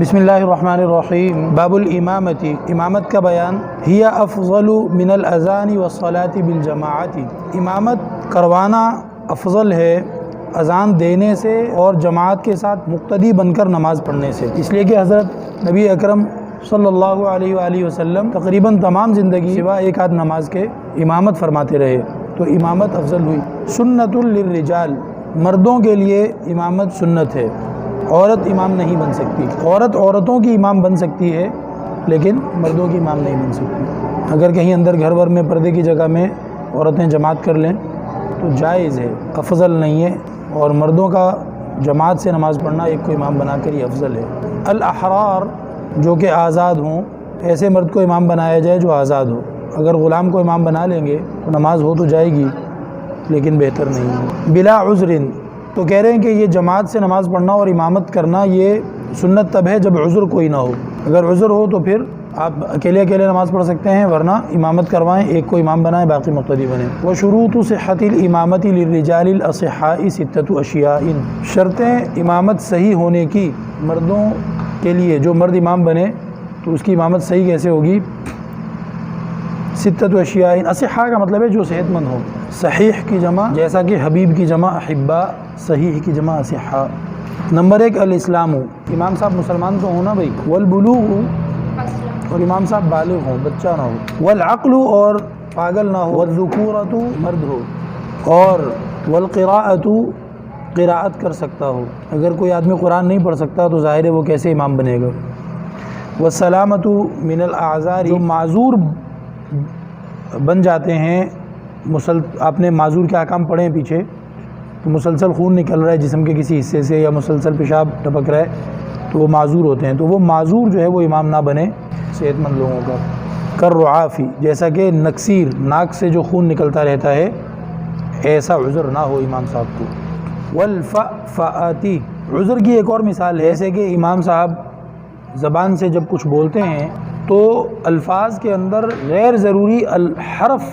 بسم اللہ الرحمن الرحیم۔ باب الامامتی، امامت کا بیان۔ ہی افضل من الاذان والصلاة بالجماعت، امامت کروانا افضل ہے اذان دینے سے اور جماعت کے ساتھ مقتدی بن کر نماز پڑھنے سے، اس لیے کہ حضرت نبی اکرم صلی اللہ علیہ وآلہ وسلم تقریباً تمام زندگی سوا ایک آدھ نماز کے امامت فرماتے رہے، تو امامت افضل ہوئی۔ سنت للرجال، مردوں کے لیے امامت سنت ہے، عورت امام نہیں بن سکتی۔ عورتوں کی امام بن سکتی ہے لیکن مردوں کی امام نہیں بن سکتی۔ اگر کہیں اندر گھر ور میں پردے کی جگہ میں عورتیں جماعت کر لیں تو جائز ہے، افضل نہیں ہے، اور مردوں کا جماعت سے نماز پڑھنا ایک کو امام بنا کر ہی افضل ہے۔ الاحرار، جو کہ آزاد ہوں، ایسے مرد کو امام بنایا جائے جو آزاد ہو۔ اگر غلام کو امام بنا لیں گے تو نماز ہو تو جائے گی لیکن بہتر نہیں ہے۔ بلا عذر، تو کہہ رہے ہیں کہ یہ جماعت سے نماز پڑھنا اور امامت کرنا یہ سنت تب ہے جب عذر کوئی نہ ہو۔ اگر عذر ہو تو پھر آپ اکیلے نماز پڑھ سکتے ہیں، ورنہ امامت کروائیں، ایک کو امام بنائیں، باقی مقتدی بنیں۔ وشروط صحت الامامت للرجال الاصحاء ستۃ اشیاء، شرطیں امامت صحیح ہونے کی مردوں کے لیے، جو مرد امام بنے تو اس کی امامت صحیح کیسے ہوگی؟ ستۃ اشیاء، اصحاء کا مطلب ہے جو صحت مند ہو، صحیح کی جمع جیسا کہ حبیب کی جمع احبا، صحیح کی جمع اصحاء۔ نمبر 1 الاسلام، امام صاحب مسلمان تو ہونا بھائی، والبلوغ، اور امام صاحب بالغ ہوں، بچہ نہ ہو، والعقل، اور پاگل نہ ہو، والذکورۃ، مرد ہو، اور والقراءۃ، قراءت کر سکتا ہو۔ اگر کوئی آدمی قرآن نہیں پڑھ سکتا تو ظاہر ہے وہ کیسے امام بنے گا۔ والسلامۃ من الاعذار، جو معذور بن جاتے ہیں، آپ نے معذور کے احکام پڑھے ہیں پیچھے، تو مسلسل خون نکل رہا ہے جسم کے کسی حصے سے یا مسلسل پیشاب ٹپک رہا ہے تو وہ معذور ہوتے ہیں، تو وہ معذور جو ہے وہ امام نہ بنے صحت مند لوگوں کا۔ کررعافی، جیسا کہ نکسیر، ناک سے جو خون نکلتا رہتا ہے، ایسا عذر نہ ہو امام صاحب کو۔ والفأتی، عذر کی ایک اور مثال ہے، ایسے کہ امام صاحب زبان سے جب کچھ بولتے ہیں تو الفاظ کے اندر غیر ضروری الحرف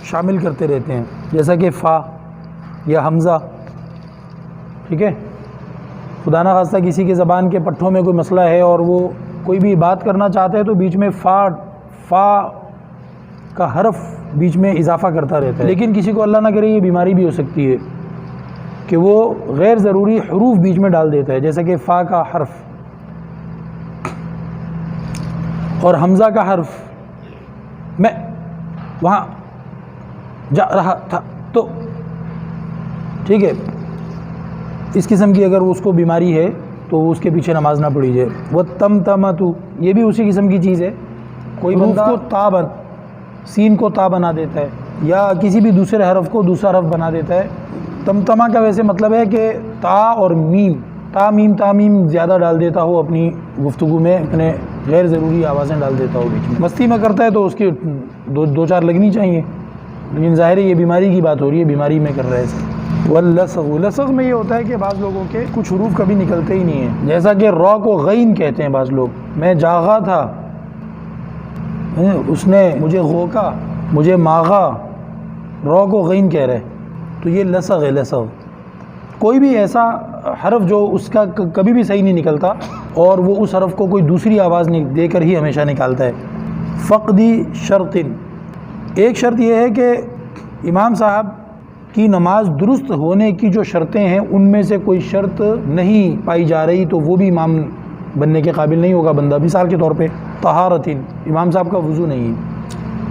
شامل کرتے رہتے ہیں، جیسا کہ فا یا حمزہ، ٹھیک ہے۔ خدا نہ خواستہ کسی کے زبان کے پٹھوں میں کوئی مسئلہ ہے اور وہ کوئی بھی بات کرنا چاہتا ہے تو بیچ میں فا کا حرف بیچ میں اضافہ کرتا رہتا ہے، لیکن کسی کو اللہ نہ کرے یہ بیماری بھی ہو سکتی ہے کہ وہ غیر ضروری حروف بیچ میں ڈال دیتا ہے، جیسا کہ فا کا حرف اور حمزہ کا حرف، میں وہاں جا رہا تھا تو، ٹھیک ہے، اس قسم کی اگر اس کو بیماری ہے تو اس کے پیچھے نماز نہ پڑھی جائے۔ والتمتمۃ، یہ بھی اسی قسم کی چیز ہے، کوئی بندہ کو سین کو تا بنا دیتا ہے یا کسی بھی دوسرے حرف کو دوسرا حرف بنا دیتا ہے۔ تمتمہ کا ویسے مطلب ہے کہ تا اور میم، تا میم زیادہ ڈال دیتا ہو اپنی گفتگو میں، اپنے غیر ضروری آوازیں ڈال دیتا ہو بیچ میں، مستی میں کرتا ہے تو اس کی دو چار لگنی چاہیے، لیکن ظاہر ہے یہ بیماری کی بات ہو رہی ہے، بیماری میں کر رہا ہے اسے۔ واللصغ، لصغ میں یہ ہوتا ہے کہ بعض لوگوں کے کچھ حروف کبھی نکلتے ہی نہیں ہیں، جیسا کہ را کو غین کہتے ہیں بعض لوگ، میں جاغا تھا، اس نے مجھے غوکا، مجھے ماغا، را کو غین کہہ رہے، تو یہ لصغ ہے۔ لصغ کوئی بھی ایسا حرف جو اس کا کبھی بھی صحیح نہیں نکلتا اور وہ اس حرف کو کوئی دوسری آواز دے کر ہی ہمیشہ نکالتا ہے۔ فقدی شرط، ایک شرط یہ ہے کہ امام صاحب کی نماز درست ہونے کی جو شرطیں ہیں ان میں سے کوئی شرط نہیں پائی جا رہی تو وہ بھی امام بننے کے قابل نہیں ہوگا بندہ۔ مثال کے طور پہ طہارت، امام صاحب کا وضو نہیں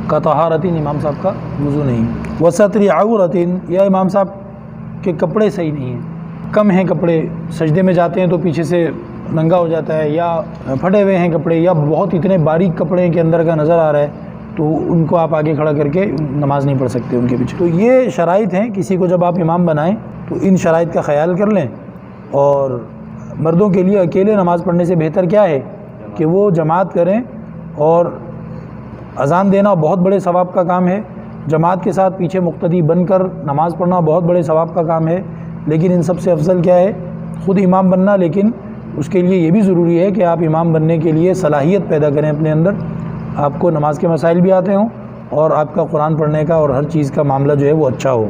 کا، طہارت امام صاحب کا وضو نہیں۔ وستر عورت، یا امام صاحب کے کپڑے صحیح نہیں ہیں، کم ہیں کپڑے، سجدے میں جاتے ہیں تو پیچھے سے ننگا ہو جاتا ہے، یا پھٹے ہوئے ہیں کپڑے، یا بہت اتنے باریک کپڑے ہیں کہ اندر کا نظر آ رہا ہے، تو ان کو آپ آگے کھڑا کر کے نماز نہیں پڑھ سکتے ان کے پیچھے۔ تو یہ شرائط ہیں، کسی کو جب آپ امام بنائیں تو ان شرائط کا خیال کر لیں۔ اور مردوں کے لیے اکیلے نماز پڑھنے سے بہتر کیا ہے کہ وہ جماعت کریں، اور اذان دینا بہت بڑے ثواب کا کام ہے، جماعت کے ساتھ پیچھے مقتدی بن کر نماز پڑھنا بہت بڑے ثواب کا کام ہے، لیکن ان سب سے افضل کیا ہے؟ خود امام بننا، لیکن اس کے لیے یہ بھی ضروری ہے کہ آپ امام بننے کے لیے صلاحیت پیدا کریں اپنے اندر، آپ کو نماز کے مسائل بھی آتے ہوں اور آپ کا قرآن پڑھنے کا اور ہر چیز کا معاملہ جو ہے وہ اچھا ہو۔